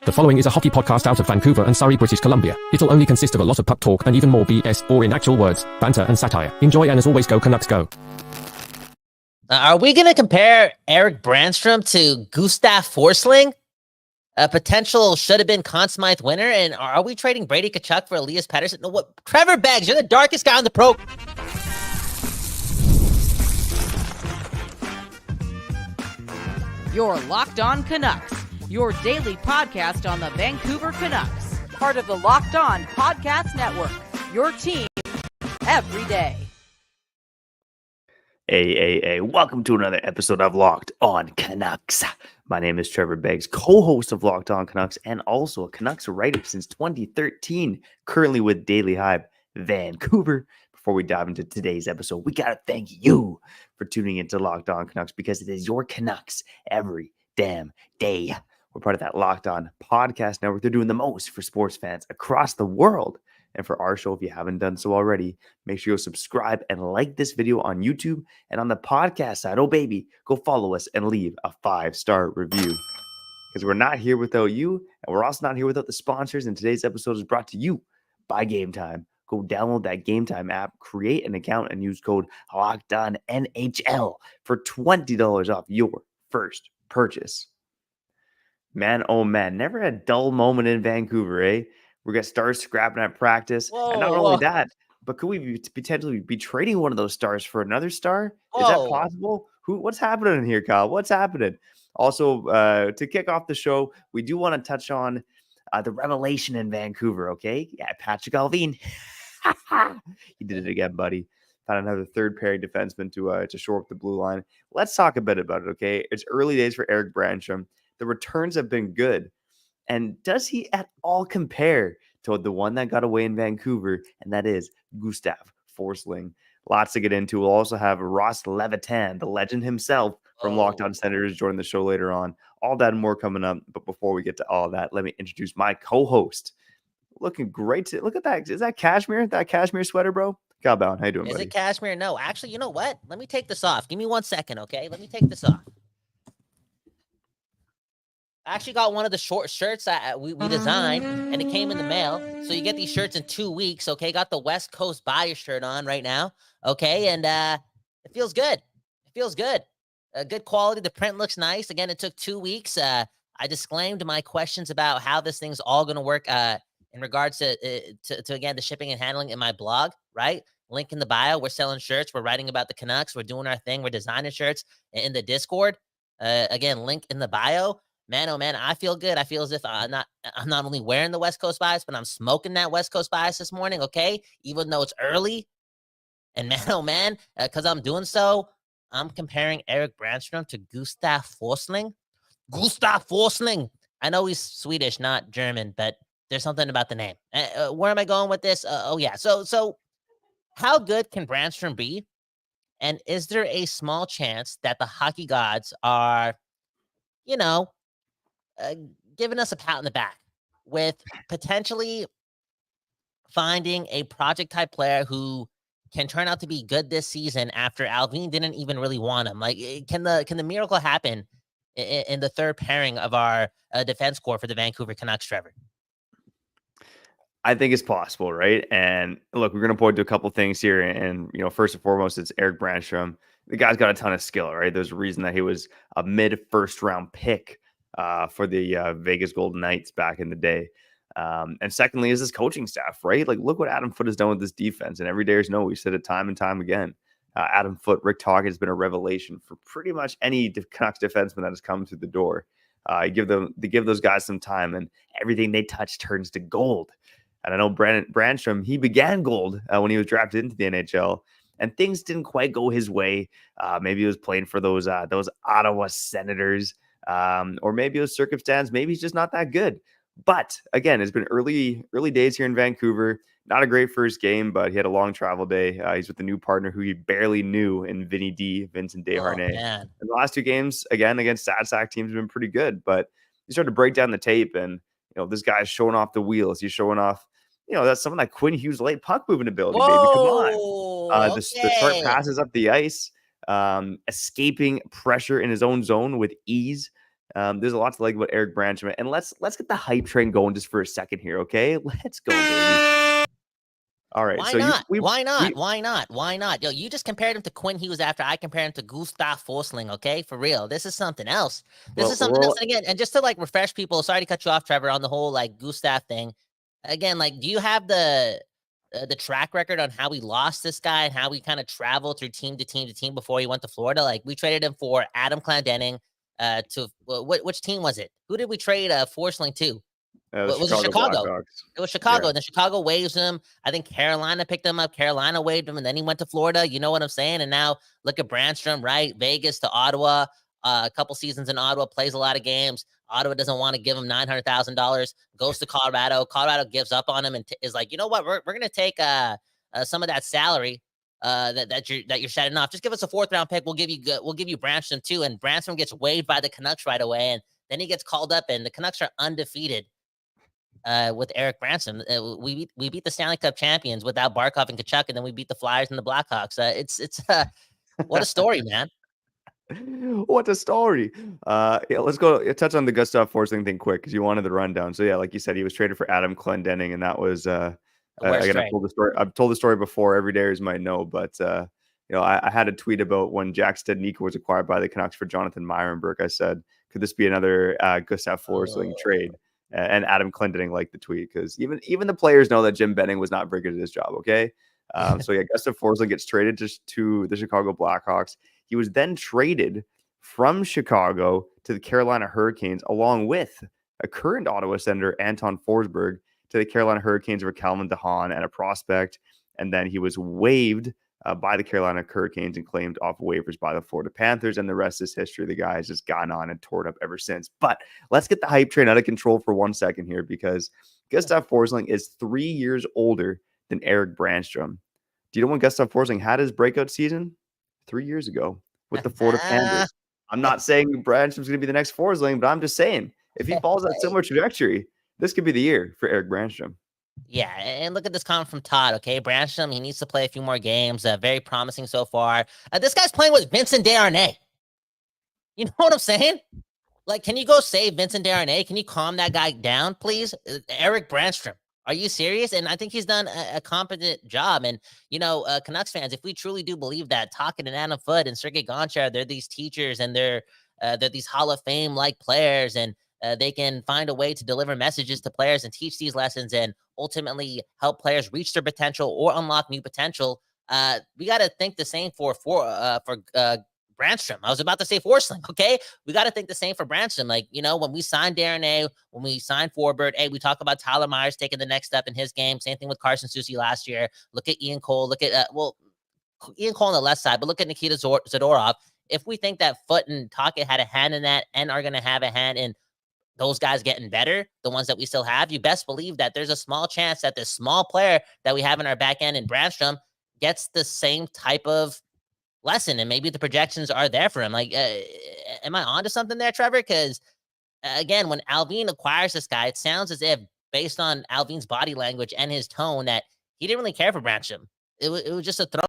The following is a hockey podcast out of Vancouver and Surrey, British Columbia. It'll only consist of a lot of puck talk and even more BS, or in actual words, banter and satire. Enjoy, and as always, go Canucks, go. Are we going to compare Eric Brannstrom to Gustav Forsling? A potential should-have-been Conn Smythe winner? And are we trading Brady Tkachuk for Elias Pettersson? No, what? Trevor Beggs, you're the darkest guy on the pro. You're Locked On Canucks, your daily podcast on the Vancouver Canucks. Part of the Locked On Podcast Network, your team every day. Hey, welcome to another episode of Locked On Canucks. My name is Trevor Beggs, co-host of Locked On Canucks and also a Canucks writer since 2013, currently with Daily Hype Vancouver. Before we dive into today's episode, we got to thank you for tuning into Locked On Canucks because it is your Canucks every damn day. We're part of that Locked On Podcast Network. They're doing the most for sports fans across the world. And for our show, if you haven't done so already, make sure you subscribe and like this video on YouTube. And on the podcast side, oh baby, go follow us and leave a 5-star review. Because we're not here without you, and we're also not here without the sponsors. And today's episode is brought to you by Gametime. Go download that Gametime app, create an account, and use code LOCKEDONNHL for $20 off your first purchase. Man, oh man, never a dull moment in Vancouver, eh? We got stars scrapping at practice. And not only that, but could we potentially be trading one of those stars for another star? Is that possible? What's happening here, Kyle? What's happening? Also, to kick off the show, we do want to touch on the revelation in Vancouver, okay? Yeah, Patrick Allvin. He did it again, buddy. Found another third-pairing defenseman to shore up the blue line. Let's talk a bit about it, okay? It's early days for Eric Brannstrom. The returns have been good. And does he at all compare to the one that got away in Vancouver? And that is Gustav Forsling. Lots to get into. We'll also have Ross Levitan, the legend himself from Locked On Senators, join the show later on. All that and more coming up. But before we get to all that, let me introduce my co-host. Looking great. Look at that. Is that cashmere? That cashmere sweater, bro? Kyle Bowen, how you doing, buddy? Is it cashmere? No. Actually, you know what? Let me take this off. Give me 1 second, okay? Let me take this off. I actually got one of the short shirts that we designed, and it came in the mail. So you get these shirts in 2 weeks, okay? Got the West Coast Buyer shirt on right now, okay? And it feels good. It feels good. Good quality. The print looks nice. Again, it took 2 weeks. I disclaimed my questions about how this thing's all going to work in regards to, again, the shipping and handling in my blog, right? Link in the bio. We're selling shirts. We're writing about the Canucks. We're doing our thing. We're designing shirts in the Discord. Again, link in the bio. Man, oh man, I feel good. I feel as if I'm not only wearing the West Coast bias, but I'm smoking that West Coast bias this morning, okay? Even though it's early. And man, oh man, because I'm doing so, I'm comparing Eric Brannstrom to Gustav Forsling. Gustav Forsling. I know he's Swedish, not German, but there's something about the name. Where am I going with this? So how good can Brannstrom be? And is there a small chance that the hockey gods are, giving us a pat on the back with potentially finding a project-type player who can turn out to be good this season after Allvin didn't even really want him? Like, can the miracle happen in the third pairing of our defense core for the Vancouver Canucks, Trevor? I think it's possible, right? And look, we're going to point to a couple things here. And, first and foremost, it's Eric Brannstrom. The guy's got a ton of skill, right? There's a reason that he was a mid-first-round pick for the Vegas Golden Knights back in the day. And secondly is this coaching staff, right? Like, look what Adam Foote has done with this defense. And every day is no, we said it time and time again. Adam Foote, Rick Tocchet has been a revelation for pretty much any Canucks defenseman that has come through the door. They give those guys some time, and everything they touch turns to gold. And I know Brannstrom, he began gold when he was drafted into the NHL, and things didn't quite go his way. Maybe he was playing for those Ottawa Senators. Or maybe it was circumstance. Maybe he's just not that good. But again, it's been early days here in Vancouver. Not a great first game, but he had a long travel day. He's with a new partner who he barely knew in Vincent Desharnais. And the last 2 games, again, against SAC teams, have been pretty good. But you start to break down the tape, and this guy's showing off the wheels. He's showing off, that's some of that Quinn Hughes late puck moving ability, baby. Come on. The short passes up the ice, escaping pressure in his own zone with ease. There's a lot to like about Eric Brannstrom, and let's get the hype train going just for a second here, okay? Let's go, baby. All right. Why So not? we Why not? Why not? Why not? Yo, you just compared him to Quinn Hughes after I compared him to Gustav Forsling, okay? For real. This is something else. This is something else. And again, and just to like refresh people, sorry to cut you off, Trevor, on the whole like Gustav thing. Again, like, do you have the track record on how we lost this guy and how we kind of traveled through team to team to team before he went to Florida? Like, we traded him for Adam Clendenning to which team was it? Who did we trade Forsling to? Was it Chicago? It was Chicago. Yeah. And then Chicago waived him. I think Carolina picked him up. Carolina waived him, and then he went to Florida. You know what I'm saying? And now look at Brannstrom, right? Vegas to Ottawa. A couple seasons in Ottawa, plays a lot of games. Ottawa doesn't want to give him $900,000. Goes to Colorado. Colorado gives up on him and is like, you know what? We're gonna take some of that salary that you're shedding off. Just give us a 4th round pick. We'll give you Brannstrom too. And Brannstrom gets waived by the Canucks right away, and then he gets called up, and the Canucks are undefeated. With Eric Brannstrom, we beat the Stanley Cup champions without Barkov and Tkachuk, and then we beat the Flyers and the Blackhawks. It's what a story, man. What a story. Yeah, let's go touch on the Gustav Forsling thing quick because you wanted the rundown. So yeah, like you said, he was traded for Adam Clendenning, and that was again, I've told the story before. Every dayers might know, but I had a tweet about when Jack Stednico was acquired by the Canucks for Jonathan Myrenberg. I said, could this be another Gustav Forsling trade? And Adam Clendenning liked the tweet because even the players know that Jim Benning was not very good at his job. Okay. So yeah, Gustav Forsling gets traded to the Chicago Blackhawks. He was then traded from Chicago to the Carolina Hurricanes, along with a current Ottawa Senator, Anton Forsberg, to the Carolina Hurricanes for Calvin DeHaan and a prospect. And then he was waived by the Carolina Hurricanes and claimed off waivers by the Florida Panthers. And the rest is history. The guy has just gone on and torn up ever since. But let's get the hype train out of control for 1 second here, because Gustav Forsling is 3 years older than Eric Brannstrom. Do you know when Gustav Forsling had his breakout season? 3 years ago with the Florida Panthers. I'm not saying Brannstrom's going to be the next Forsling, but I'm just saying if he follows that similar trajectory, this could be the year for Eric Brannstrom. Yeah, and look at this comment from Todd, okay? Brannstrom, he needs to play a few more games. Very promising so far. This guy's playing with Vincent Desharnais. You know what I'm saying? Like, can you go save Vincent Desharnais? Can you calm that guy down, please? Eric Brannstrom, are you serious? And I think he's done a competent job. And, Canucks fans, if we truly do believe that Talkin and Adam Foote and Sergei Gonchar, they're these teachers and they're these Hall of Fame-like players, and they can find a way to deliver messages to players and teach these lessons and ultimately help players reach their potential or unlock new potential. We got to think the same for Brannstrom. I was about to say Forsling, okay? We got to think the same for Brannstrom. Like, when we signed Desharnais, when we signed Forbert, hey, we talk about Tyler Myers taking the next step in his game. Same thing with Carson Soucy last year. Look at Ian Cole. Look at, Ian Cole on the left side, but look at Nikita Zadorov. If we think that Foote and Tocchet had a hand in that and are going to have a hand in those guys getting better, the ones that we still have, you best believe that there's a small chance that this small player that we have in our back end in Brannstrom gets the same type of lesson, and maybe the projections are there for him. Like, am I onto something there, Trevor? Because again, when Allvin acquires this guy, it sounds as if, based on Alvin's body language and his tone, that he didn't really care for Brannstrom. It was just a throw,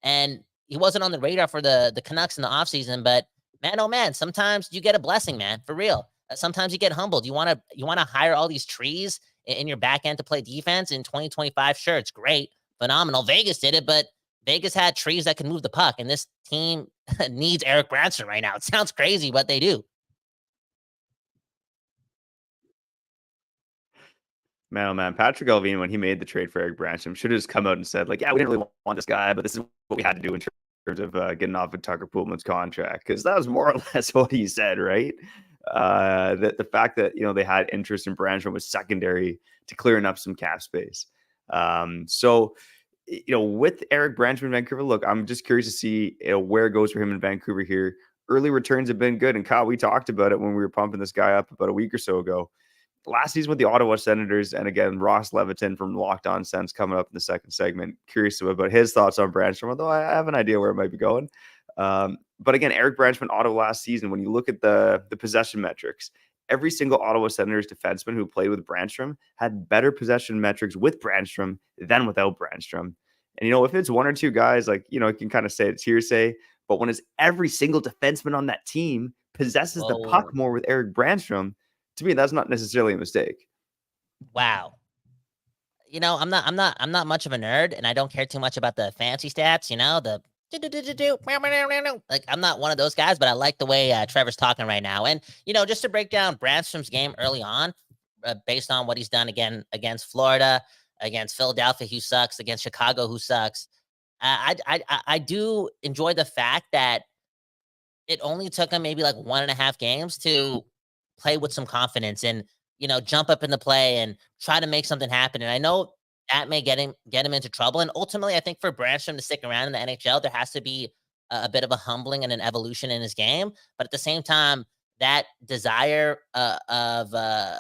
and he wasn't on the radar for the Canucks in the offseason. But man, oh man, sometimes you get a blessing, man, for real. Sometimes you get humbled. You want to hire all these trees in your back end to play defense in 2025. Sure, it's great, phenomenal. Vegas did it, but Vegas had trees that can move the puck, and this team needs Eric Brannstrom right now. It sounds crazy, but they do. Man, oh man, Patrick Allvin, when he made the trade for Eric Brannstrom, should have just come out and said, like, yeah, we didn't really want this guy, but this is what we had to do in terms of getting off of Tucker Poolman's contract, because that was more or less what he said, right? That the fact that they had interest in Brannstrom was secondary to clearing up some cap space. So with Eric Brannstrom in Vancouver, look, I'm just curious to see where it goes for him in Vancouver here. Early returns have been good, and Kyle, we talked about it when we were pumping this guy up about a week or so ago. Last season with the Ottawa Senators, and again, Ross Levitan from Locked On Sens coming up in the second segment. Curious about his thoughts on Brannstrom, although I have an idea where it might be going. But again, Eric Brannstrom in Ottawa last season, when you look at the possession metrics, every single Ottawa Senators defenseman who played with Brannstrom had better possession metrics with Brannstrom than without Brannstrom. And, if it's one or two guys, like, you can kind of say it's hearsay, but when it's every single defenseman on that team possesses the puck more with Eric Brannstrom, to me, that's not necessarily a mistake. Wow. I'm not much of a nerd, and I don't care too much about the fancy stats. Like, I'm not one of those guys, but I like the way Trevor's talking right now. And just to break down Brandstrom's game early on, based on what he's done again against Florida, against Philadelphia, who sucks, against Chicago, who sucks. I do enjoy the fact that it only took him maybe like 1.5 games to play with some confidence and jump up in the play and try to make something happen. And I know that may get him into trouble. And ultimately, I think for Brannstrom to stick around in the NHL, there has to be a bit of a humbling and an evolution in his game. But at the same time, that desire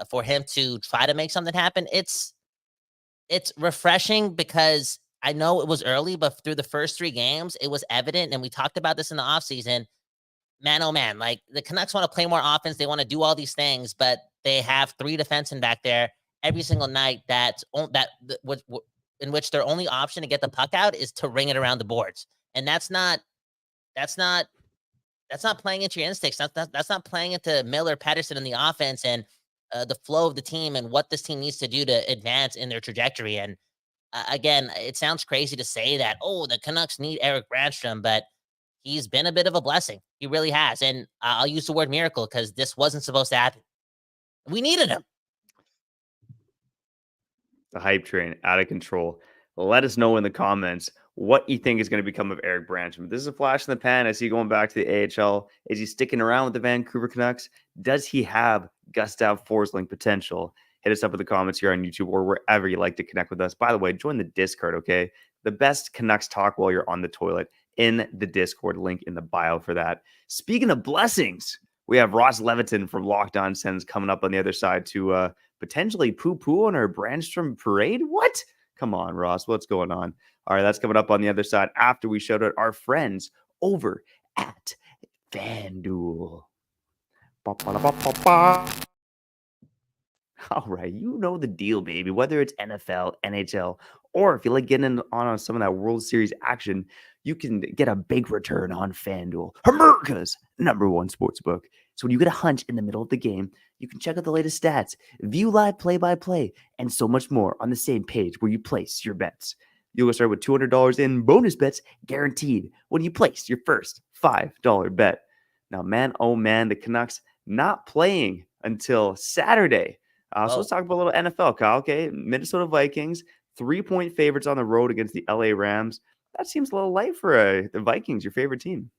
for him to try to make something happen, it's refreshing, because I know it was early, but through the first 3 games, it was evident. And we talked about this in the offseason. Man, oh man, like, the Canucks want to play more offense. They want to do all these things, but they have 3 defensemen back there every single night in which their only option to get the puck out is to ring it around the boards. And that's not playing into your instincts. That's not playing into Miller, Pettersson in the offense and the flow of the team and what this team needs to do to advance in their trajectory. And again, it sounds crazy to say that, the Canucks need Eric Brannstrom, but he's been a bit of a blessing. He really has. And I'll use the word miracle, because this wasn't supposed to happen. We needed him. The hype train out of control. Let us know in the comments what you think is going to become of Eric Brannstrom. This is a flash in the pan. I see going back to the AHL. Is he sticking around with the Vancouver Canucks? Does he have Gustav Forsling potential? Hit us up in the comments here on YouTube or wherever you like to connect with us. By the way, join the Discord, okay? The best Canucks talk while you're on the toilet in the Discord. Link in the bio for that. Speaking of blessings, we have Ross Levitan from Locked On Sens coming up on the other side to potentially poo-poo on our Brannstrom parade. What? Come on, Ross. What's going on? All right, that's coming up on the other side after we shout out our friends over at FanDuel. All right, you know the deal, baby. Whether it's NFL, NHL, or if you like getting on some of that World Series action, you can get a big return on FanDuel, America's #1 sportsbook. So when you get a hunch in the middle of the game, you can check out the latest stats, view live play-by-play, and so much more on the same page where you place your bets. You'll start with $200 in bonus bets guaranteed when you place your first $5 bet. Now, man, oh man, the Canucks not playing until Saturday. So let's talk about a little NFL, Kyle. Okay, Minnesota Vikings, 3-point favorites on the road against the LA Rams. That seems a little light for the Vikings, your favorite team.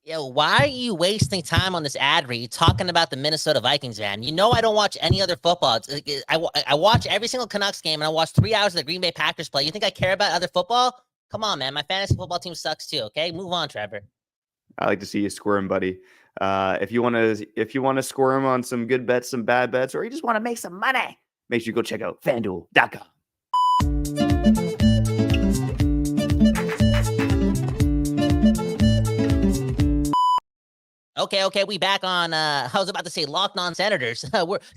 Yo, why are you wasting time on this ad read talking about the Minnesota Vikings, man? I don't watch any other football. I watch every single Canucks game, and I watch 3 hours of the Green Bay Packers play. You think I care about other football? Come on, man. My fantasy football team sucks too, okay? Move on, Trevor. I like to see you squirm, buddy. If you want to squirm on some good bets, some bad bets, or you just want to make some money, make sure you go check out FanDuel.com. Okay, we back on, I was about to say Locked On Senators.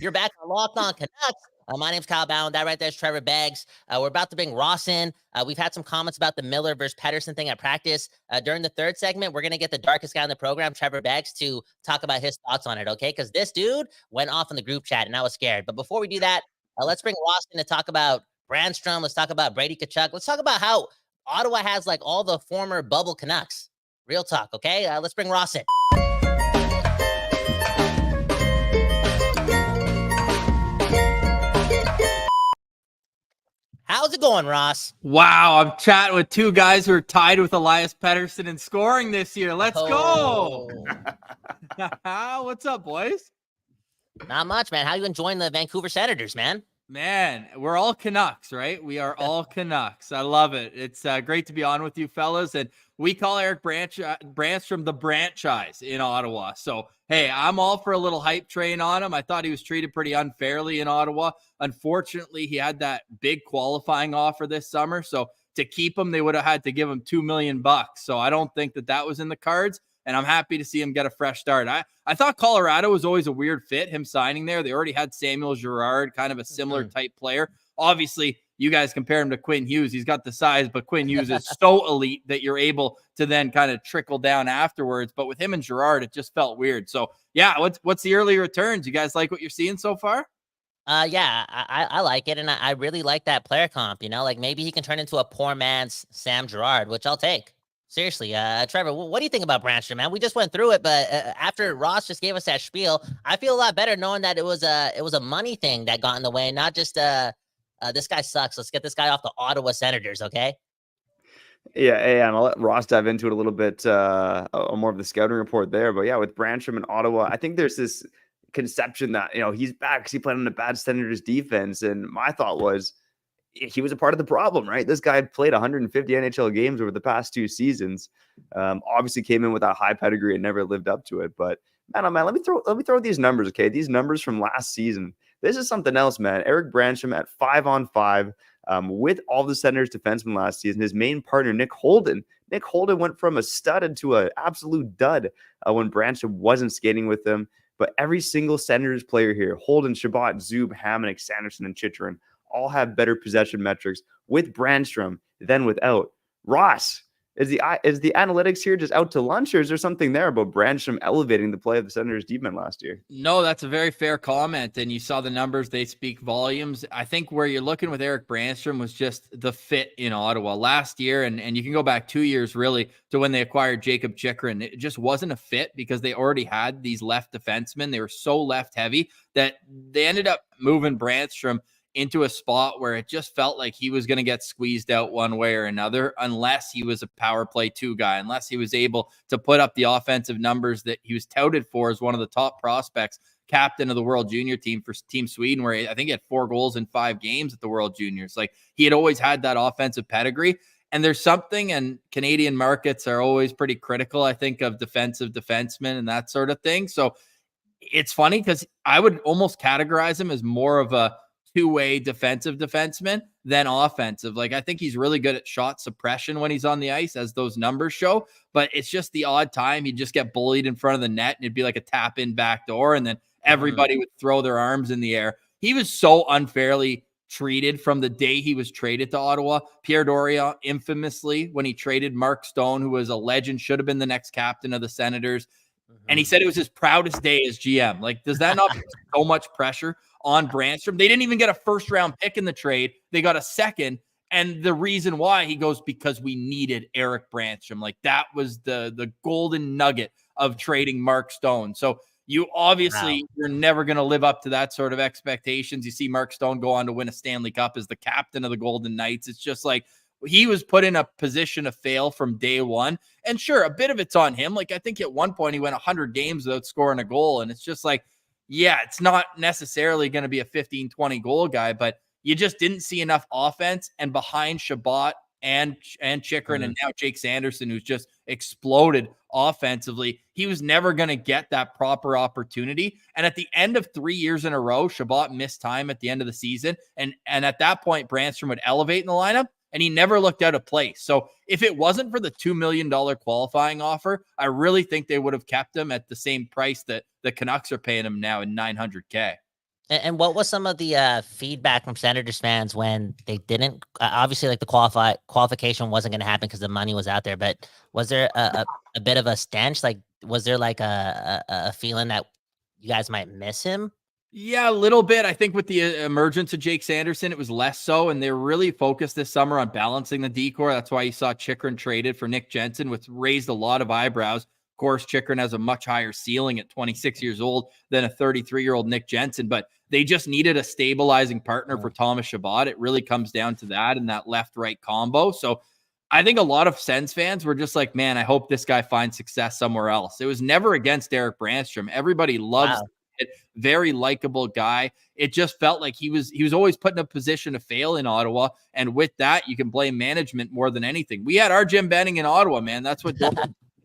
You're back on Locked On Canucks. My name's Kyle Bowen. That right there is Trevor Beggs. We're about to bring Ross in. We've had some comments about the Miller versus Pettersson thing at practice. During the third segment, we're going to get the darkest guy in the program, Trevor Beggs, to talk about his thoughts on it, okay? Because this dude went off in the group chat, and I was scared. But before we do that, let's bring Ross in to talk about Brannstrom. Let's talk about Brady Tkachuk. Let's talk about how Ottawa has, like, all the former bubble Canucks. Real talk, okay? Let's bring Ross in. How's it going, Ross? Wow, I'm chatting with 2 guys who are tied with Elias Pettersson in scoring this year. Let's go. What's up, boys? Not much, man. How you enjoying the Vancouver Senators, man? Man, we're all Canucks, right? We are all Canucks. I love it. It's great to be on with you fellas. And we call Eric Brannstrom the franchise in Ottawa. So, hey, I'm all for a little hype train on him. I thought he was treated pretty unfairly in Ottawa. Unfortunately, he had that big qualifying offer this summer. So to keep him, they would have had to give him $2 million. So I don't think that was in the cards. And I'm happy to see him get a fresh start. I thought Colorado was always a weird fit, him signing there. They already had Samuel Girard, kind of a similar type player. Obviously, you guys compare him to Quinn Hughes. He's got the size, but Quinn Hughes is so elite that you're able to then kind of trickle down afterwards. But with him and Girard, it just felt weird. So yeah, what's the early returns? You guys like what you're seeing so far? Yeah, I like it, and I really like that player comp. Like maybe he can turn into a poor man's Sam Girard, which I'll take. Seriously, Trevor, what do you think about Brannstrom, man? We just went through it, but after Ross just gave us that spiel, I feel a lot better knowing that it was a money thing that got in the way, not just this guy sucks. Let's get this guy off the Ottawa Senators, okay? Yeah, and I'll let Ross dive into it a little bit, more of the scouting report there. But yeah, with Brannstrom in Ottawa, I think there's this conception that he's back because he played on a bad Senators defense, and my thought was he was a part of the problem, right? This guy had played 150 NHL games over the past 2 seasons. Obviously came in with that high pedigree and never lived up to it. But man, oh man, let me throw these numbers, okay? These numbers from last season. This is something else, man. Eric Brannstrom at 5-on-5 with all the Senators defensemen last season. His main partner, Nick Holden. Nick Holden went from a stud into an absolute dud when Brannstrom wasn't skating with them. But every single Senators player here, Holden, Chabot, Zub, Hamonic, Sanderson, and Chychrun, all have better possession metrics with Brannstrom than without. Ross, is the analytics here just out to lunch, or is there something there about Brannstrom elevating the play of the Senators defense last year? No, that's a very fair comment. And you saw the numbers, they speak volumes. I think where you're looking with Eric Brannstrom was just the fit in Ottawa last year. And you can go back 2 years really to when they acquired Jacob Chychrun. It just wasn't a fit because they already had these left defensemen. They were so left heavy that they ended up moving Brannstrom into a spot where it just felt like he was going to get squeezed out one way or another, unless he was a power play 2 guy, unless he was able to put up the offensive numbers that he was touted for as one of the top prospects, captain of the World Junior team for Team Sweden, where I think he had 4 goals in 5 games at the World Juniors. Like, he had always had that offensive pedigree. And there's something, and Canadian markets are always pretty critical, I think, of defensive defensemen and that sort of thing. So it's funny because I would almost categorize him as more of a 2-way defensive defenseman than offensive. Like, I think he's really good at shot suppression when he's on the ice, as those numbers show, but it's just the odd time he'd just get bullied in front of the net and it'd be like a tap in back door, and then everybody would throw their arms in the air. He was so unfairly treated from the day he was traded to Ottawa. Pierre Dorion, infamously, when he traded Mark Stone, who was a legend, should have been the next captain of the Senators, and he said it was his proudest day as GM. Like, does that not put so much pressure on Brannstrom? They didn't even get a first-round pick in the trade. They got a second. And the reason why, he goes, because we needed Eric Brannstrom. Like, that was the golden nugget of trading Mark Stone. So you obviously, you're never going to live up to that sort of expectations. You see Mark Stone go on to win a Stanley Cup as the captain of the Golden Knights. It's just like, he was put in a position to fail from day one. And sure, a bit of it's on him. Like, I think at one point he went 100 games without scoring a goal. And it's just like, yeah, it's not necessarily going to be a 15, 20 goal guy, but you just didn't see enough offense. And behind Chabot and Chychrun and now Jake Sanderson, who's just exploded offensively, he was never going to get that proper opportunity. And at the end of 3 years in a row, Chabot missed time at the end of the season. And at that point, Brannstrom would elevate in the lineup, and he never looked out of place. So if it wasn't for the $2 million qualifying offer, I really think they would have kept him at the same price that the Canucks are paying him now in $900K. And what was some of the feedback from Senators fans when they didn't? Obviously, like, the qualification wasn't going to happen because the money was out there. But was there a bit of a stench? Like, was there like a feeling that you guys might miss him? Yeah, a little bit. I think with the emergence of Jake Sanderson, it was less so, and they were really focused this summer on balancing the decor. That's why you saw Chychrun traded for Nick Jensen, which raised a lot of eyebrows. Of course, Chychrun has a much higher ceiling at 26 years old than a 33-year-old Nick Jensen, but they just needed a stabilizing partner for Thomas Chabot. It really comes down to that and that left-right combo. So I think a lot of Sens fans were just like, man, I hope this guy finds success somewhere else. It was never against Eric Brannstrom. Everybody loves it. Very likable guy. It just felt like he was always put in a position to fail in Ottawa. And with that, you can blame management more than anything. We had our Jim Benning in Ottawa, man. That's what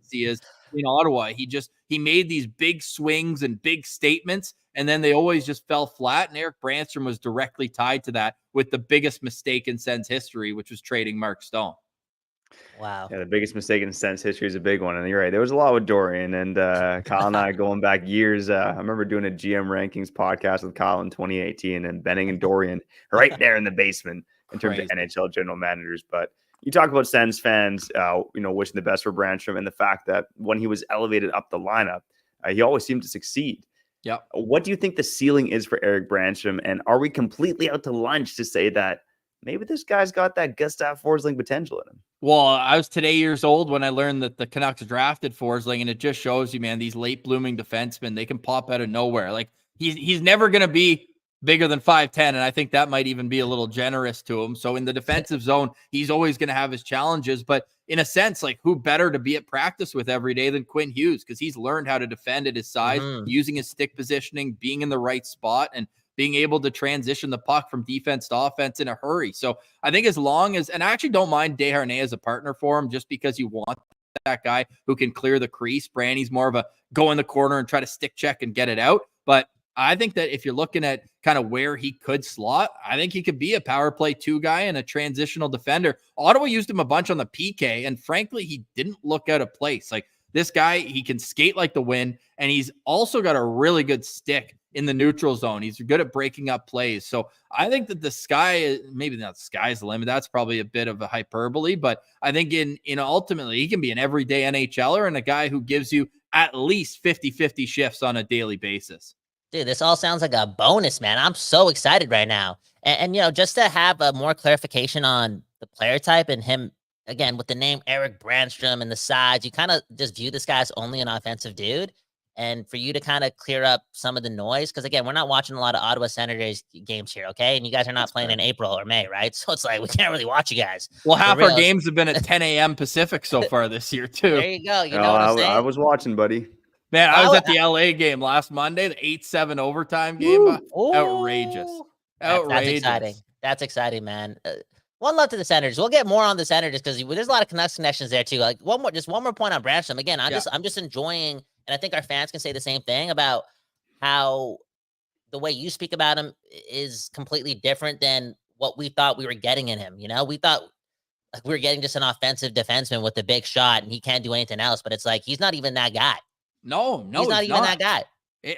he is in Ottawa. He made these big swings and big statements, and then they always just fell flat. And Eric Brannstrom was directly tied to that with the biggest mistake in Sens history, which was trading Mark Stone. Wow. Yeah, the biggest mistake in Sens history is a big one. And you're right. There was a lot with Dorian and Kyle and I going back years. I remember doing a GM rankings podcast with Kyle in 2018, and Benning and Dorian right there in the basement. in terms of NHL general managers. But you talk about Sens fans, wishing the best for Brannstrom, and the fact that when he was elevated up the lineup, he always seemed to succeed. Yeah. What do you think the ceiling is for Eric Brannstrom? And are we completely out to lunch to say that maybe this guy's got that Gustav Forsling potential in him? Well, I was today years old when I learned that the Canucks drafted Forsling, and it just shows you, man, these late blooming defensemen, they can pop out of nowhere. Like he's never going to be bigger than 5'10", and I think that might even be a little generous to him. So in the defensive zone, he's always going to have his challenges, but in a sense, like who better to be at practice with every day than Quinn Hughes, because he's learned how to defend at his size, using his stick positioning, being in the right spot, and being able to transition the puck from defense to offense in a hurry. So I think as long as, and I actually don't mind Desharnais as a partner for him, just because you want that guy who can clear the crease. Branny's more of a go in the corner and try to stick check and get it out. But I think that if you're looking at kind of where he could slot, I think he could be a power play 2 guy and a transitional defender. Ottawa used him a bunch on the PK, and frankly, he didn't look out of place. Like this guy, he can skate like the wind, and he's also got a really good stick in the neutral zone. He's good at breaking up plays. So I think that the sky, maybe not the sky's the limit. That's probably a bit of a hyperbole, but I think in ultimately he can be an everyday NHLer and a guy who gives you at least 50-50 shifts on a daily basis. Dude, this all sounds like a bonus, man. I'm so excited right now. And just to have a more clarification on the player type and him, again, with the name Eric Brannstrom and the size, you kind of just view this guy as only an offensive dude. And for you to kind of clear up some of the noise, because again, we're not watching a lot of Ottawa Senators games here, okay? And you guys are not playing in April or May, right? So it's like we can't really watch you guys. Well, half our games have been at 10 a.m. Pacific so far this year, too. There you go. You know what I'm saying? I was watching, buddy. Man, I was at the LA game last Monday, the 8-7 overtime game. Outrageous. Outrageous. That's exciting. That's exciting, man. One love to the Senators. We'll get more on the Senators because there's a lot of Canucks connections there too. Like one more point on Brannstrom. Again, I'm just enjoying, and I think our fans can say the same thing about how the way you speak about him is completely different than what we thought we were getting in him. We thought like we were getting just an offensive defenseman with a big shot and he can't do anything else. But it's like he's not even that guy. No, he's not even that guy.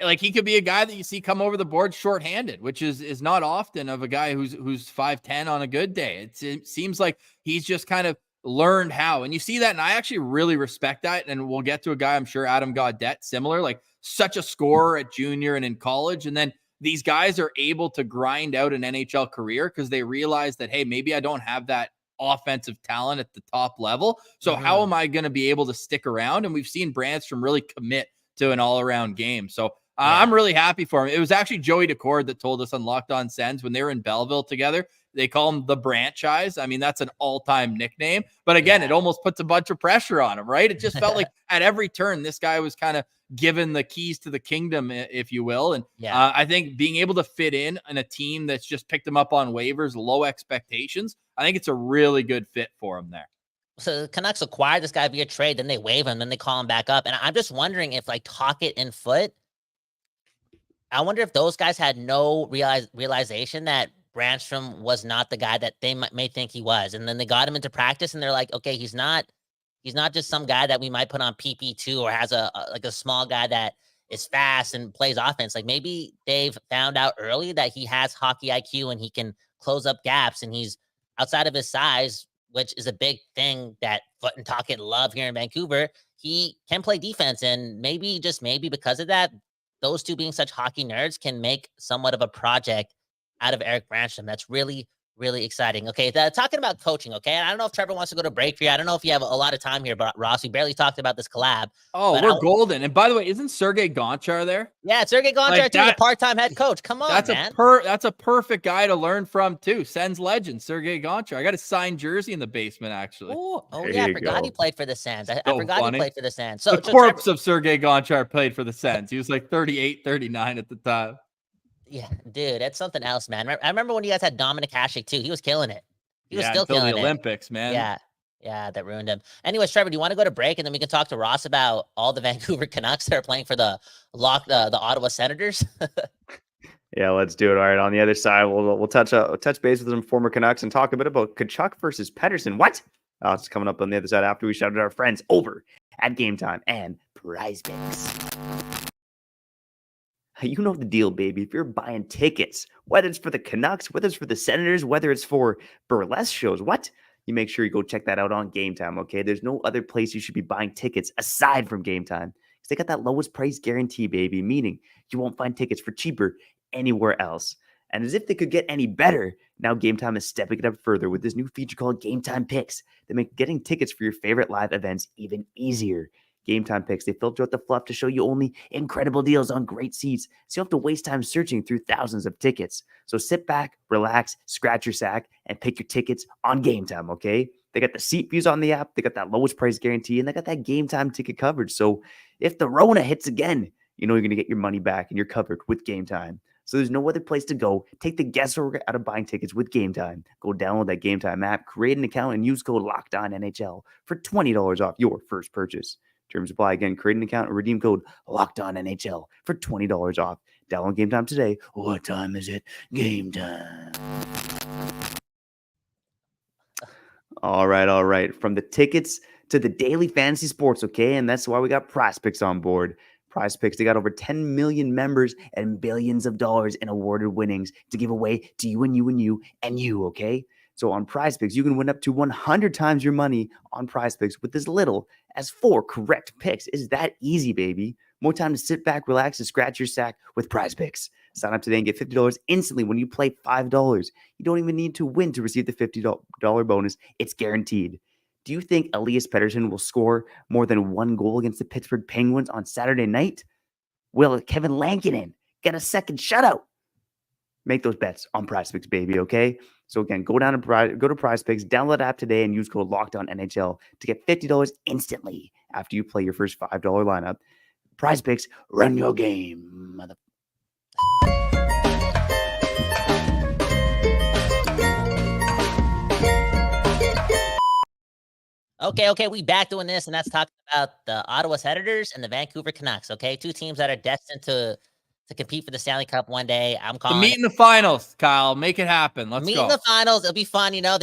Like he could be a guy that you see come over the board shorthanded, which is not often of a guy who's 5'10" on a good day. It seems like he's just kind of learned how, and you see that, and I actually really respect that. And we'll get to a guy, I'm sure, Adam Gaudette, similar, like such a scorer at junior and in college, and then these guys are able to grind out an NHL career because they realize that, hey, maybe I don't have that offensive talent at the top level. So how am I going to be able to stick around? And we've seen Brannstrom really commit to an all-around game. So I'm really happy for him. It was actually Joey Decord that told us on Locked On Sens when they were in Belleville together. They call him the Branchise. I mean, that's an all-time nickname. But again, it almost puts a bunch of pressure on him, right? It just felt like at every turn, this guy was kind of given the keys to the kingdom, if you will. And I think being able to fit in a team that's just picked him up on waivers, low expectations, I think it's a really good fit for him there. So the Canucks acquired this guy via trade, then they waive him, then they call him back up. And I'm just wondering if like Tocchet and Foote, I wonder if those guys had no realization that Brannstrom was not the guy that they may think he was. And then they got him into practice and they're like, okay, he's not just some guy that we might put on PP2 or has a small guy that is fast and plays offense. Like maybe they've found out early that he has hockey IQ and he can close up gaps, and he's outside of his size, which is a big thing that Foote and Tocchet love here in Vancouver. He can play defense, and maybe, just maybe because of that, those two being such hockey nerds can make somewhat of a project out of Eric Brannstrom. That's really, really exciting. Okay, talking about coaching, okay? I don't know if Trevor wants to go to break for you. I don't know if you have a lot of time here, but Ross, we barely talked about this collab. Oh, we're golden. And by the way, isn't Sergei Gonchar there? Yeah, Sergei Gonchar, too, the part-time head coach. Come on, man. That's a perfect guy to learn from, too. Sens legend, Sergei Gonchar. I got a signed jersey in the basement, actually. Oh yeah, I forgot he played for the Sens. I forgot he played for the Sens. So the corpse of Sergei Gonchar played for the Sens. He was like 38, 39 at the time. Yeah, dude, that's something else, man. I remember when you guys had Dominic Hasek, too. He was killing it. He was still killing the Olympics, man. Yeah, that ruined him. Anyways, Trevor, do you want to go to break and then we can talk to Ross about all the Vancouver Canucks that are playing for the Ottawa Senators? Yeah, let's do it. All right, on the other side, we'll touch base with some former Canucks and talk a bit about Tkachuk versus Pettersson. What? It's coming up on the other side after we shout out our friends over at Gametime and PrizePicks. You know the deal, baby. If you're buying tickets, whether it's for the Canucks, whether it's for the Senators, whether it's for burlesque shows, you make sure you go check that out on Gametime, okay? There's no other place you should be buying tickets aside from Gametime. Because they got that lowest price guarantee, baby, meaning you won't find tickets for cheaper anywhere else. And as if they could get any better, now Gametime is stepping it up further with this new feature called Gametime Picks that make getting tickets for your favorite live events even easier. Gametime Picks, they filter out the fluff to show you only incredible deals on great seats, so you don't have to waste time searching through thousands of tickets. So sit back, relax, scratch your sack, and pick your tickets on Gametime, okay? They got the seat views on the app, they got that lowest price guarantee, and they got that Gametime ticket coverage. So if the Rona hits again, you know you're going to get your money back and you're covered with Gametime. So there's no other place to go. Take the guesswork out of buying tickets with Gametime. Go download that Gametime app, create an account, and use code LOCKEDONNHL for $20 off your first purchase. Terms apply. Again, create an account and redeem code LOCKEDONNHL for $20 off. Download Gametime today. What time is it? Gametime. All right. From the tickets to the daily fantasy sports, okay? And that's why we got PrizePicks on board. PrizePicks, they got over 10 million members and billions of dollars in awarded winnings to give away to you and you and you and you, okay? So on PrizePicks, you can win up to 100 times your money on PrizePicks with as little as 4 correct picks. It's that easy, baby. More time to sit back, relax, and scratch your sack with PrizePicks. Sign up today and get $50 instantly when you play $5. You don't even need to win to receive the $50 bonus. It's guaranteed. Do you think Elias Pettersson will score more than 1 goal against the Pittsburgh Penguins on Saturday night? Will Kevin Lankinen get a second shutout? Make those bets on PrizePicks, baby, okay? So again, go to PrizePicks, download the app today, and use code LOCKEDONNHL to get $50 instantly after you play your first $5 lineup. PrizePicks, run your game, mother. Okay, we back doing this, and that's talking about the Ottawa Senators and the Vancouver Canucks, okay? 2 teams that are destined to compete for the Stanley Cup one day. I'm calling meet in the finals, Kyle. Make it happen. Let's meet go. in the finals. It'll be fun, you know.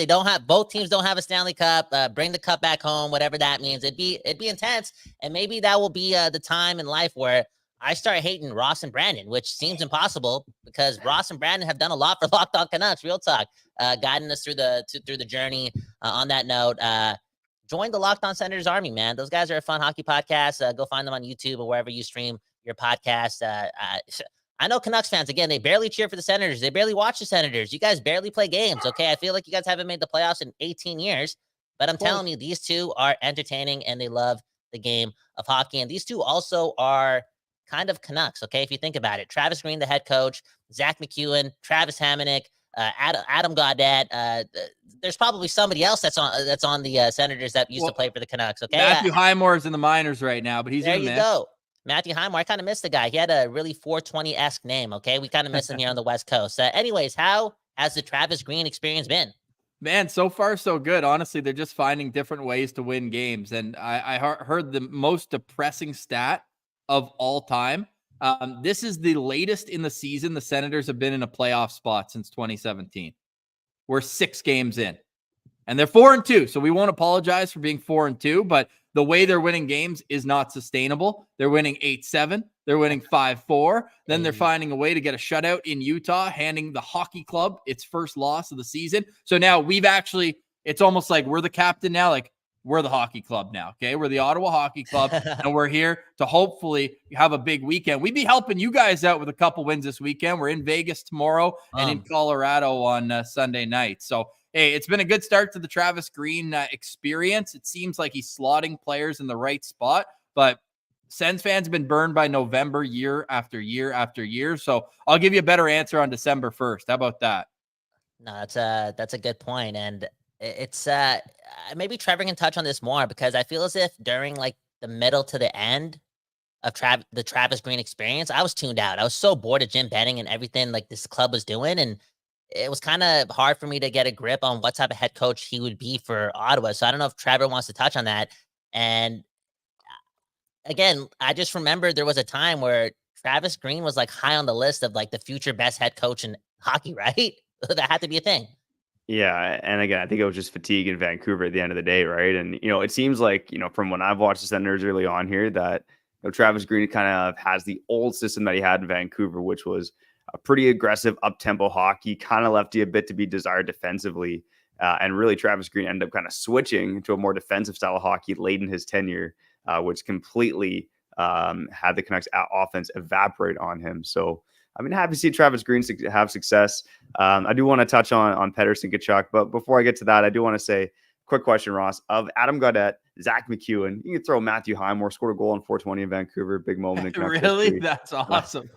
Both teams don't have a Stanley Cup. Bring the cup back home, whatever that means. It'd be intense, and maybe that will be the time in life where I start hating Ross and Brandon, which seems impossible because Ross and Brandon have done a lot for Locked On Canucks. Real talk, guiding us through the journey. On that note, join the Locked On Senators Army, man. Those guys are a fun hockey podcast. Go find them on YouTube or wherever you stream your podcast. I know Canucks fans, again, they barely cheer for the Senators. They barely watch the Senators. You guys barely play games, okay? I feel like you guys haven't made the playoffs in 18 years, but I'm telling you, these two are entertaining and they love the game of hockey. And these two also are kind of Canucks, okay? If you think about it, Travis Green, the head coach, Zach McEwen, Travis Hamonic, Adam Gaud. There's probably somebody else that's on the Senators that used to play for the Canucks, okay? Matthew Highmore's in the minors right now, but he's there in the you mix. go. Matthew Highmore, I kind of missed the guy. He had a really 420-esque name, okay? We kind of miss him here on the West Coast. Anyways, how has the Travis Green experience been? Man, so far so good. Honestly, they're just finding different ways to win games. And I heard the most depressing stat of all time. This is the latest in the season the Senators have been in a playoff spot since 2017. We're 6 games in. And they're 4-2, so we won't apologize for being 4-2, but the way they're winning games is not sustainable. They're winning 8-7. They're winning 5-4. Then they're finding a way to get a shutout in Utah, handing the hockey club its first loss of the season. So now it's almost like we're the captain now. Like, we're the hockey club now, okay? We're the Ottawa Hockey Club, and we're here to hopefully have a big weekend. We'd be helping you guys out with a couple wins this weekend. We're in Vegas tomorrow and in Colorado on Sunday night. So, hey, it's been a good start to the Travis Green experience. It seems like he's slotting players in the right spot, but Sens fans have been burned by November year after year after year. So I'll give you a better answer on December 1st. How about that? No, that's a good point. And it's maybe Trevor can touch on this more because I feel as if during like the middle to the end of the Travis Green experience, I was tuned out. I was so bored of Jim Benning and everything like this club was doing. And it was kind of hard for me to get a grip on what type of head coach he would be for Ottawa. So I don't know if Trevor wants to touch on that. And again, I just remember there was a time where Travis Green was like high on the list of like the future best head coach in hockey, right? That had to be a thing. Yeah, and again, I think it was just fatigue in Vancouver at the end of the day, right? And, it seems like, from when I've watched the Senators early on here that Travis Green kind of has the old system that he had in Vancouver, which was a pretty aggressive up-tempo hockey, kind of left you a bit to be desired defensively. And really, Travis Green ended up kind of switching to a more defensive style of hockey late in his tenure, which completely had the Canucks offense evaporate on him. So, I mean, happy to see Travis Green have success. I do want to touch on Pettersson, Tkachuk, but before I get to that, I do want to say, quick question, Ross, of Adam Gaudette, Zach McEwen, you can throw Matthew Highmore, scored a goal in 420 in Vancouver, big moment in Canucks Really? history. That's awesome.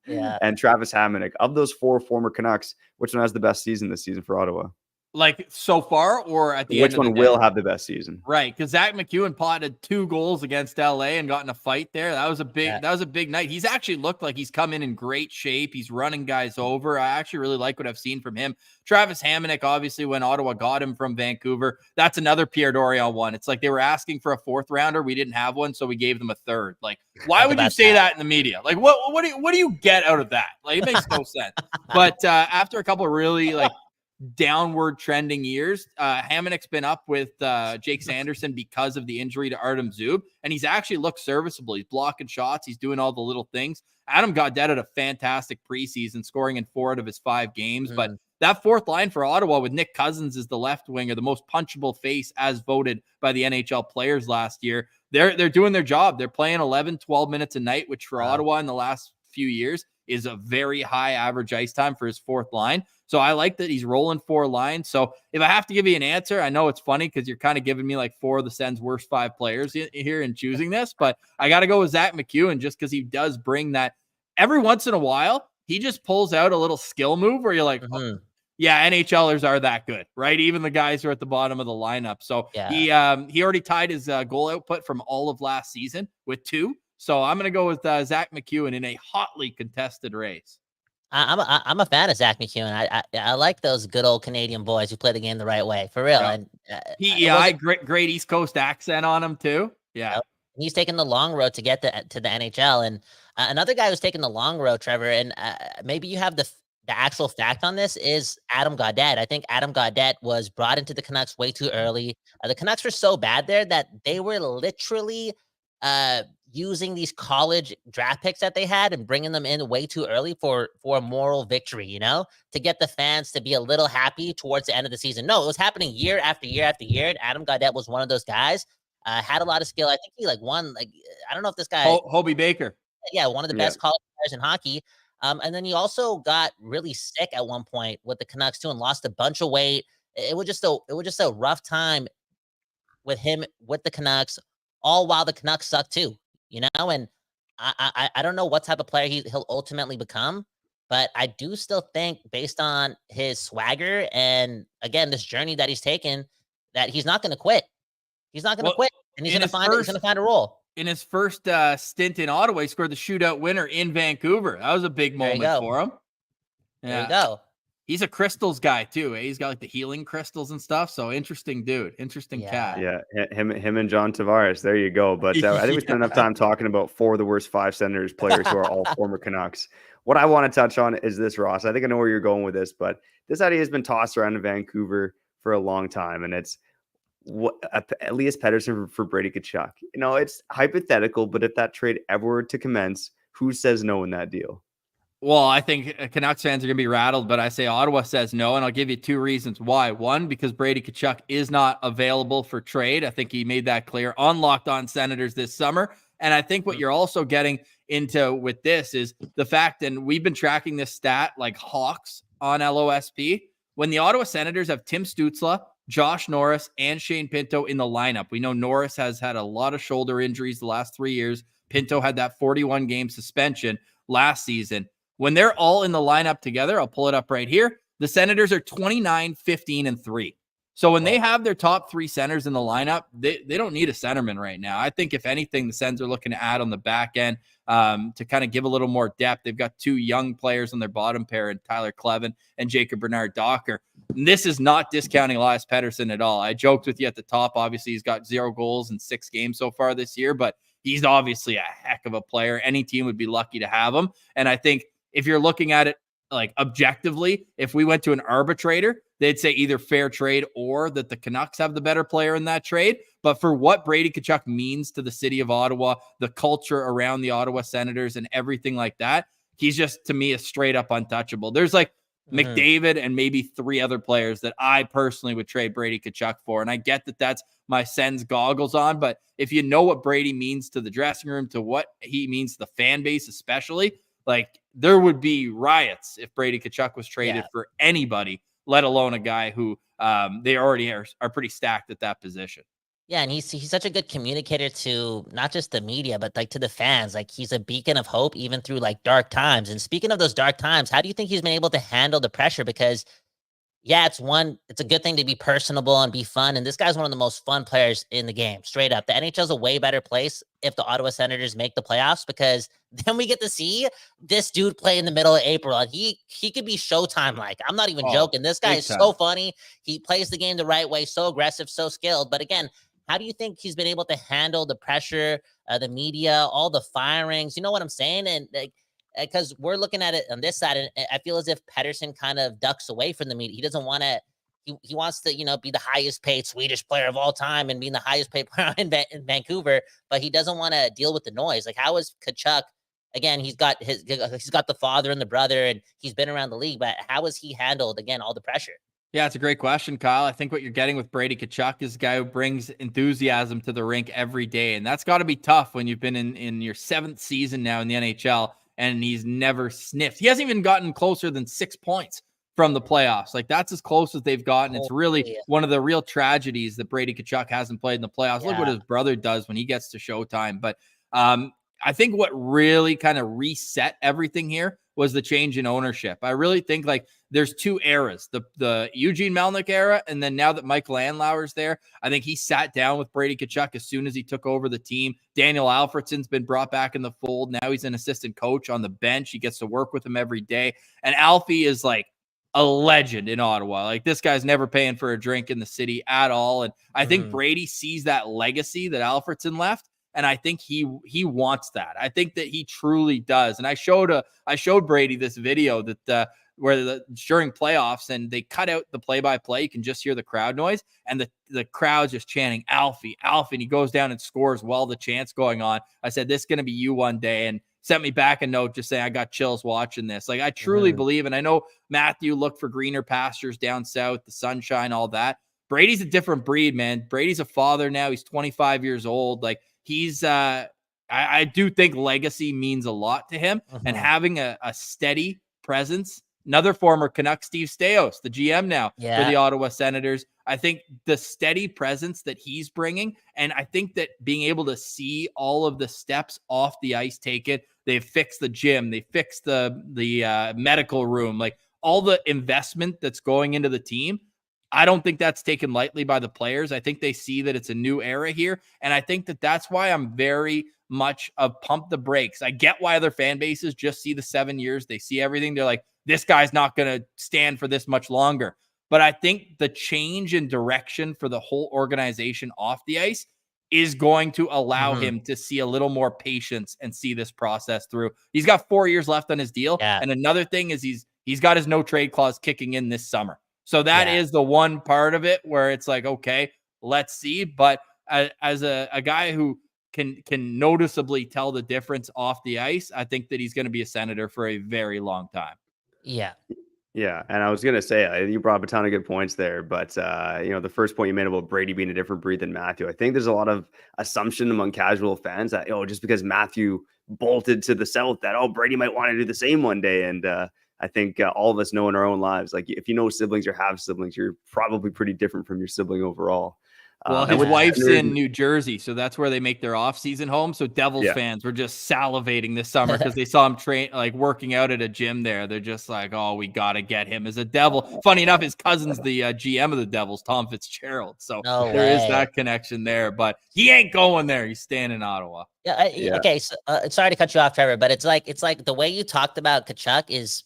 Yeah. And Travis Hamonic. Of those 4 former Canucks, which one has the best season this season for Ottawa? Like so far, or at the Which end of the one day? will have the best season? Right, because Zach McEwen potted 2 goals against LA and got in a fight there. That was a big night. He's actually looked like he's come in great shape. He's running guys over. I actually really like what I've seen from him. Travis Hamonic, obviously, when Ottawa got him from Vancouver, that's another Pierre Dorion one. It's like they were asking for a 4th rounder. We didn't have one, so we gave them a 3rd. Like, why would you say that in the media? Like, what do you get out of that? Like, it makes no sense. But after a couple of really downward trending years, Hamonic's been up with Jake Sanderson because of the injury to Artem Zub, and he's actually looked serviceable. He's blocking shots. He's doing all the little things. Adam Gaudette had a fantastic preseason, scoring in 4 out of his 5 games. But that 4th line for Ottawa with Nick Cousins as the left winger, the most punchable face as voted by the NHL players last year, they're doing their job. They're playing 11, 12 minutes a night, which for Ottawa in the last few years is a very high average ice time for his 4th line. So I like that he's rolling 4 lines. So if I have to give you an answer, I know it's funny because you're kind of giving me like 4 of the Sens' worst 5 players here in choosing this, but I got to go with Zach McEwen just because he does bring that. Every once in a while, he just pulls out a little skill move where you're like, oh, yeah, NHLers are that good, right? Even the guys who are at the bottom of the lineup. So he already tied his goal output from all of last season with 2. So I'm going to go with Zach McEwen in a hotly contested race. I'm a fan of Zach McEwen. I like those good old Canadian boys who play the game the right way, for real. Yeah. And great East Coast accent on him too. Yeah, he's taking the long road to get to the NHL. And another guy who's taking the long road, Trevor, and maybe you have the actual fact on this, is Adam Gaudette. I think Adam Gaudette was brought into the Canucks way too early. The Canucks were so bad there that they were literally using these college draft picks that they had and bringing them in way too early for a moral victory, to get the fans to be a little happy towards the end of the season. No, it was happening year after year after year. And Adam Gaudette was one of those guys, had a lot of skill. I think he won, I don't know if this guy, Hobie Baker. Yeah. One of the best college players in hockey. And then he also got really sick at one point with the Canucks too, and lost a bunch of weight. It was just a rough time with him, with the Canucks, all while the Canucks suck too. And I don't know what type of player he'll ultimately become, but I do still think, based on his swagger and, again, this journey that he's taken, that he's not going to quit. He's not going to quit, and he's going to find a role. In his first stint in Ottawa, he scored the shootout winner in Vancouver. That was a big moment for him. Yeah. There you go. He's a crystals guy too. He's got the healing crystals and stuff. So interesting dude, interesting cat. Yeah, him and John Tavares. There you go. But I think we spent enough time talking about 4 of the worst 5 Senators players who are all former Canucks. What I want to touch on is this, Ross. I think I know where you're going with this, but this idea has been tossed around in Vancouver for a long time, and it's Elias Pettersson for Brady Tkachuk. It's hypothetical, but if that trade ever were to commence, who says no in that deal? Well, I think Canucks fans are going to be rattled, but I say Ottawa says no, and I'll give you 2 reasons why. One, because Brady Tkachuk is not available for trade. I think he made that clear on Locked On Senators this summer. And I think what you're also getting into with this is the fact, and we've been tracking this stat like hawks on LOSP, when the Ottawa Senators have Tim Stützle, Josh Norris, and Shane Pinto in the lineup. We know Norris has had a lot of shoulder injuries the last 3 years. Pinto had that 41-game suspension last season. When they're all in the lineup together, I'll pull it up right here. The Senators are 29, 15, and 3. So when they have their top 3 centers in the lineup, they don't need a centerman right now. I think if anything, the Sens are looking to add on the back end to kind of give a little more depth. They've got 2 young players on their bottom pair, and Tyler Clevin and Jacob Bernard Docker. And this is not discounting Elias Pettersson at all. I joked with you at the top. Obviously, he's got 0 goals in 6 games so far this year, but he's obviously a heck of a player. Any team would be lucky to have him. And I think if you're looking at it like objectively, if we went to an arbitrator, they'd say either fair trade or that the Canucks have the better player in that trade. But for what Brady Tkachuk means to the city of Ottawa, the culture around the Ottawa Senators and everything like that, he's just, to me, a straight up untouchable. There's like McDavid and maybe 3 other players that I personally would trade Brady Tkachuk for. And I get that that's my Sens goggles on, but if you know what Brady means to the dressing room, to what he means to the fan base, especially, like there would be riots if Brady Tkachuk was traded for anybody, let alone a guy who they already are pretty stacked at that position. Yeah, and he's such a good communicator to not just the media, but like to the fans. Like he's a beacon of hope even through like dark times. And speaking of those dark times, how do you think he's been able to handle the pressure? Because yeah, it's a good thing to be personable and be fun. And this guy's one of the most fun players in the game, straight up. The NHL's a way better place if the Ottawa Senators make the playoffs, because then we get to see this dude play in the middle of April. And he could be Showtime like. I'm not even joking. This guy is so funny. He plays the game the right way, so aggressive, so skilled. But again, how do you think he's been able to handle the pressure, the media, all the firings? You know what I'm saying? And like, because we're looking at it on this side, and I feel as if Pettersson kind of ducks away from the media. He doesn't want to. He wants to, be the highest paid Swedish player of all time and being the highest paid player in Vancouver, but he doesn't want to deal with the noise. Like, how is Tkachuk? Again, he's got the father and the brother, and he's been around the league. But how has he handled again all the pressure? Yeah, it's a great question, Kyle. I think what you're getting with Brady Tkachuk is a guy who brings enthusiasm to the rink every day. And that's got to be tough when you've been in your 7th season now in the NHL and he's never sniffed. He hasn't even gotten closer than 6 points from the playoffs. Like that's as close as they've gotten. It's really one of the real tragedies that Brady Tkachuk hasn't played in the playoffs. Look what his brother does when he gets to Showtime. But I think what really kind of reset everything here was the change in ownership. I really think like there's 2 eras, the Eugene Melnyk era, and then now that Michael Andlauer's there, I think he sat down with Brady Tkachuk as soon as he took over the team. Daniel Alfredsson's been brought back in the fold. Now he's an assistant coach on the bench. He gets to work with him every day. And Alfie is like a legend in Ottawa. Like this guy's never paying for a drink in the city at all. And I think Brady sees that legacy that Alfredsson left. And I think he wants that. I think that he truly does. And I showed Brady this video that during playoffs, and they cut out the play-by-play. You can just hear the crowd noise, and the crowd's just chanting Alfie, Alfie, and he goes down and scores while the chant's going on. I said, "This is going to be you one day," and sent me back a note just saying I got chills watching this. Like I truly believe, and I know Matthew looked for greener pastures down south, the sunshine, all that. Brady's a different breed, man. Brady's a father now. He's 25 years old. Like he's I do think legacy means a lot to him, and having a steady presence. Another former Canuck, Steve Stais, the GM now for the Ottawa Senators. I think the steady presence that he's bringing, and I think that being able to see all of the steps off the ice taken, they've fixed the gym, they fixed the medical room, like all the investment that's going into the team. I don't think that's taken lightly by the players. I think they see that it's a new era here. And I think that that's why I'm very much of pump the brakes. I get why other fan bases just see the 7 years. They see everything. They're like, this guy's not going to stand for this much longer. But I think the change in direction for the whole organization off the ice is going to allow him to see a little more patience and see this process through. He's got 4 years left on his deal. Yeah. And another thing is he's got his no trade clause kicking in this summer. So that is the one part of it where it's like, okay, let's see. But as a guy who can noticeably tell the difference off the ice, I think that he's going to be a Senator for a very long time. Yeah. Yeah. And I was going to say, you brought up a ton of good points there, but the first point you made about Brady being a different breed than Matthew, I think there's a lot of assumption among casual fans that, just because Matthew bolted to the South that, Brady might want to do the same one day. And, I think all of us know in our own lives, like if you know siblings or have siblings, you're probably pretty different from your sibling overall. Well, his wife's in New Jersey, so that's where they make their off-season home. So Devils fans were just salivating this summer because they saw him working out at a gym there. They're just like, oh, we got to get him as a Devil. Funny enough, his cousin's the GM of the Devils, Tom Fitzgerald. So there is that connection there, but he ain't going there. He's staying in Ottawa. Yeah. Okay. So, sorry to cut you off, Trevor, but it's like the way you talked about Tkachuk is,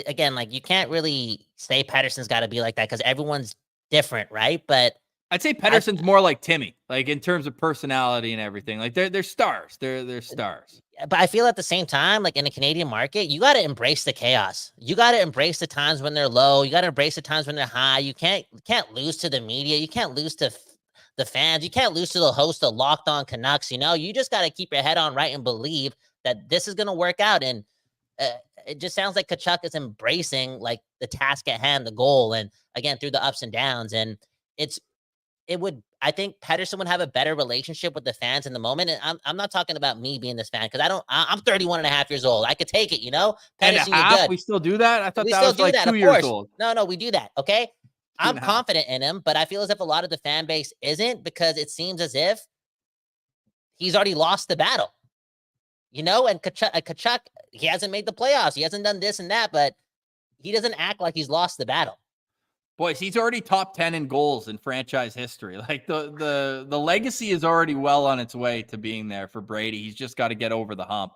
again, like you can't really say Pettersson's got to be like that because everyone's different, right? But I'd say Pettersson's more like Timmy, like in terms of personality and everything. Like they're stars. They're stars. But I feel at the same time, like in the Canadian market, you got to embrace the chaos. You got to embrace the times when they're low. You got to embrace the times when they're high. You can't lose to the media. You can't lose to the fans. You can't lose to the host of Locked On Canucks. You just got to keep your head on right and believe that this is going to work out. And it just sounds like Tkachuk is embracing like the task at hand, the goal, and again through the ups and downs. And I think Pettersson would have a better relationship with the fans in the moment. And I'm not talking about me being this fan, because I'm 31 and a half years old. I could take it, And a half? We still do that? I thought we that still was do like that, 2 of years course. old. No, we do that. Okay. I'm 2.5. confident in him, but I feel as if a lot of the fan base isn't, because it seems as if he's already lost the battle, and Tkachuk, he hasn't made the playoffs. He hasn't done this and that, but he doesn't act like he's lost the battle. Boys, he's already top 10 in goals in franchise history. Like the legacy is already well on its way to being there for Brady. He's just got to get over the hump.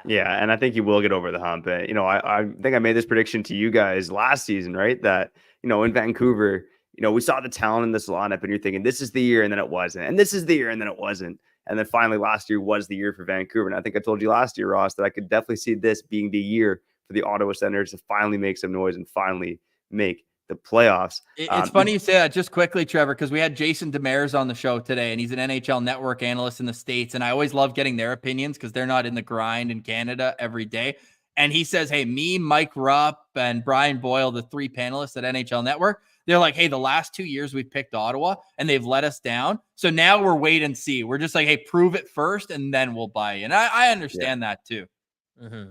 Yeah, and I think he will get over the hump. I think I made this prediction to you guys last season, right? That, in Vancouver, we saw the talent in this lineup, and you're thinking, this is the year, and then it wasn't. And this is the year, and then it wasn't. And then finally last year was the year for Vancouver. And I think I told you last year, Ross, that I could definitely see this being the year for the Ottawa Senators to finally make some noise and finally make the playoffs. It's funny you say that. Just quickly, Trevor, because we had Jason Demers on the show today, and he's an NHL Network analyst in the States. And I always love getting their opinions because they're not in the grind in Canada every day. And he says, hey, me, Mike Rupp, and Brian Boyle, the 3 panelists at NHL Network, they're like, hey, the last 2 years we've picked Ottawa and they've let us down. So now we're wait and see. We're just like, hey, prove it first and then we'll buy you. And I understand that too. Mm-hmm.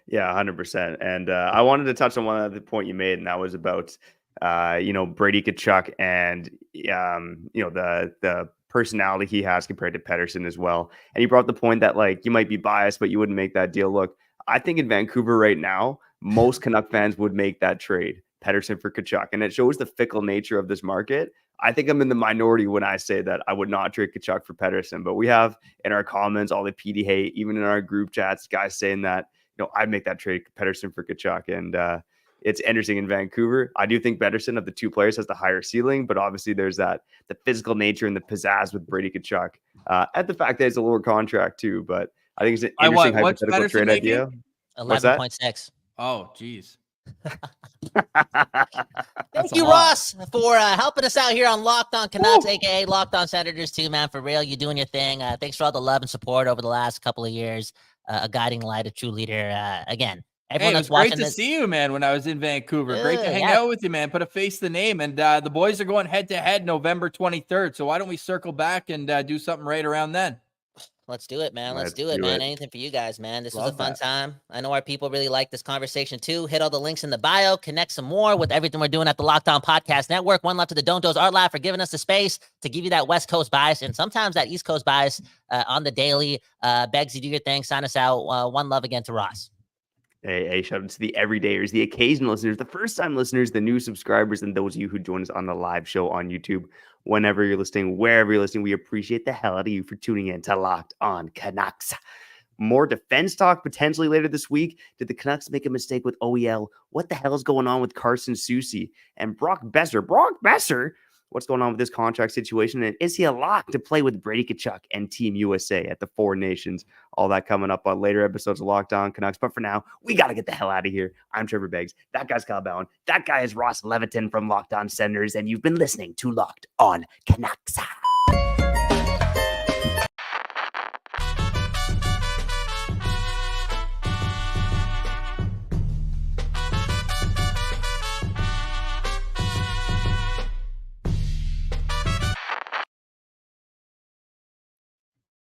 Yeah, 100%. And I wanted to touch on one other point you made, and that was about, Brady Tkachuk and, the personality he has compared to Pettersson as well. And you brought up the point that, like, you might be biased, but you wouldn't make that deal. Look, I think in Vancouver right now, most Canuck fans would make that trade, Pettersson for Tkachuk. And it shows the fickle nature of this market. I think I'm in the minority when I say that I would not trade Tkachuk for Pettersson. But we have in our comments all the Petey hate, even in our group chats, guys saying that, I'd make that trade, Pettersson for Tkachuk. And it's interesting in Vancouver. I do think Pettersson of the 2 players has the higher ceiling, but obviously there's the physical nature and the pizzazz with Brady Tkachuk. And the fact that it's a lower contract too, but I think it's an interesting hypothetical trade idea. 11.6. Oh, geez. Thank you, Ross, for helping us out here on Locked On Canucks, aka Locked On Senators too, man. For real, you're doing your thing. Thanks for all the love and support over the last couple of years. A guiding light, a true leader. Again, everyone it was great to see you, man, when I was in Vancouver. Great to hang out with you, man. Put a face to the name. And the boys are going head-to-head November 23rd. So why don't we circle back and do something right around then? Let's do it, man. Let's do it, man. Anything for you guys, man. This was a fun time. I know our people really like this conversation too. Hit all the links in the bio. Connect some more with everything we're doing at the Locked On Podcast Network. One love to the Don't Doze Art Lab for giving us the space to give you that West Coast bias and sometimes that East Coast bias on the daily. Beggs, you do your thing. Sign us out. One love again to Ross. Hey, shout out to the everydayers, the occasional listeners, the first-time listeners, the new subscribers, and those of you who join us on the live show on YouTube. Whenever you're listening, wherever you're listening, we appreciate the hell out of you for tuning in to Locked On Canucks. More defense talk potentially later this week. Did the Canucks make a mistake with OEL? What the hell is going on with Carson Soucy and Brock Besser? Brock Besser? What's going on with this contract situation? And is he a lock to play with Brady Tkachuk and Team USA at the Four Nations? All that coming up on later episodes of Locked On Canucks. But for now, we got to get the hell out of here. I'm Trevor Beggs. That guy's Kyle Bowen. That guy is Ross Levitan from Locked On Senators. And you've been listening to Locked On Canucks.